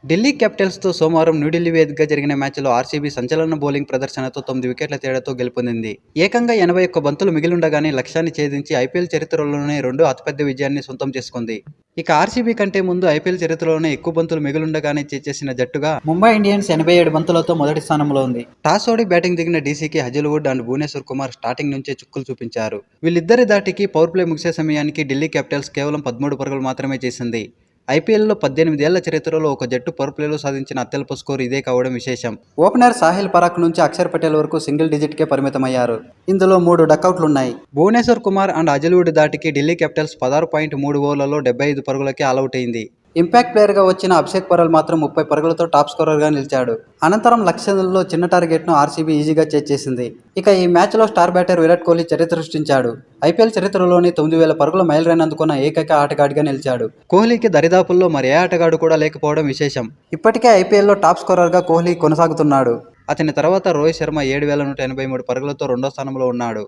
ఢిల్లీ క్యాపిటల్స్తో సోమవారం న్యూఢిల్లీ వేదికగా జరిగిన మ్యాచ్లో ఆర్సీబీ సంచలన బౌలింగ్ ప్రదర్శనతో 9 వికెట్ల తేడాతో గెలుపొందింది. ఏకంగా 81 బంతులు మిగిలుండగానే లక్ష్యాన్ని ఛేదించి ఐపీఎల్ చరిత్రలోనే రెండో అతిపెద్ద విజయాన్ని సొంతం చేసుకుంది. ఇక ఆర్సీబీ కంటే ముందు ఐపీఎల్ చరిత్రలోనే ఎక్కువ బంతులు మిగిలుండగానే చేసిన జట్టుగా ముంబై ఇండియన్స్ 87 బంతులతో మొదటి స్థానంలో ఉంది. టాస్ ఓడి బ్యాటింగ్ దిగిన డీసీకి Hazlewood and Bhuvneshwar Kumar starting నుంచే చుక్కులు చూపించారు. వీళ్ళిద్దరి దాటికి పవర్ ప్లే ముగిసే సమయానికి ఢిల్లీ క్యాపిటల్స్ కేవలం 13 పరుగులు మాత్రమే చేసింది. ఐపీఎల్లో 18 ఏళ్ల చరిత్రలో ఒక జట్టు పవర్ ప్లేలో సాధించిన అత్యల్ప స్కోర్ ఇదే కావడం విశేషం. ఓపెనర్ సాహిల్ పరాక్ నుంచి అక్షర్ పటేల్ వరకు సింగిల్ డిజిట్కే పరిమితమయ్యారు. ఇందులో 3 డకౌట్లున్నాయి. భువనేశ్వర్ కుమార్ అండ్ హజల్వుడ్ దాటికి ఢిల్లీ క్యాపిటల్స్ 16.3 ఓవర్లలో 75 పరుగులకే ఆలౌట్ అయింది. ఇంపాక్ట్ ప్లేయర్గా వచ్చిన అభిషేక్ పరల్ మాత్రం 30 పరుగులతో టాప్ స్కోరర్గా నిలిచాడు. అనంతరం లక్ష్యంలో చిన్న టార్గెట్ను ఆర్సీబీ ఈజీగా చేసేసింది. ఇక ఈ మ్యాచ్లో స్టార్ బ్యాటర్ విరాట్ కోహ్లీ చరిత్ర సృష్టించాడు. ఐపీఎల్ చరిత్రలోని 9,000 పరుగుల మైల్ రైన్ అందుకున్న ఏకైక ఆటగాడిగా నిలిచాడు. కోహ్లీకి దరిదాపుల్లో మరి ఏ ఆటగాడు కూడా లేకపోవడం విశేషం. ఇప్పటికే ఐపీఎల్లో టాప్ స్కోరర్గా కోహ్లీ కొనసాగుతున్నాడు. అతని తర్వాత రోహిత్ శర్మ 7,183 పరుగులతో రెండో స్థానంలో ఉన్నాడు.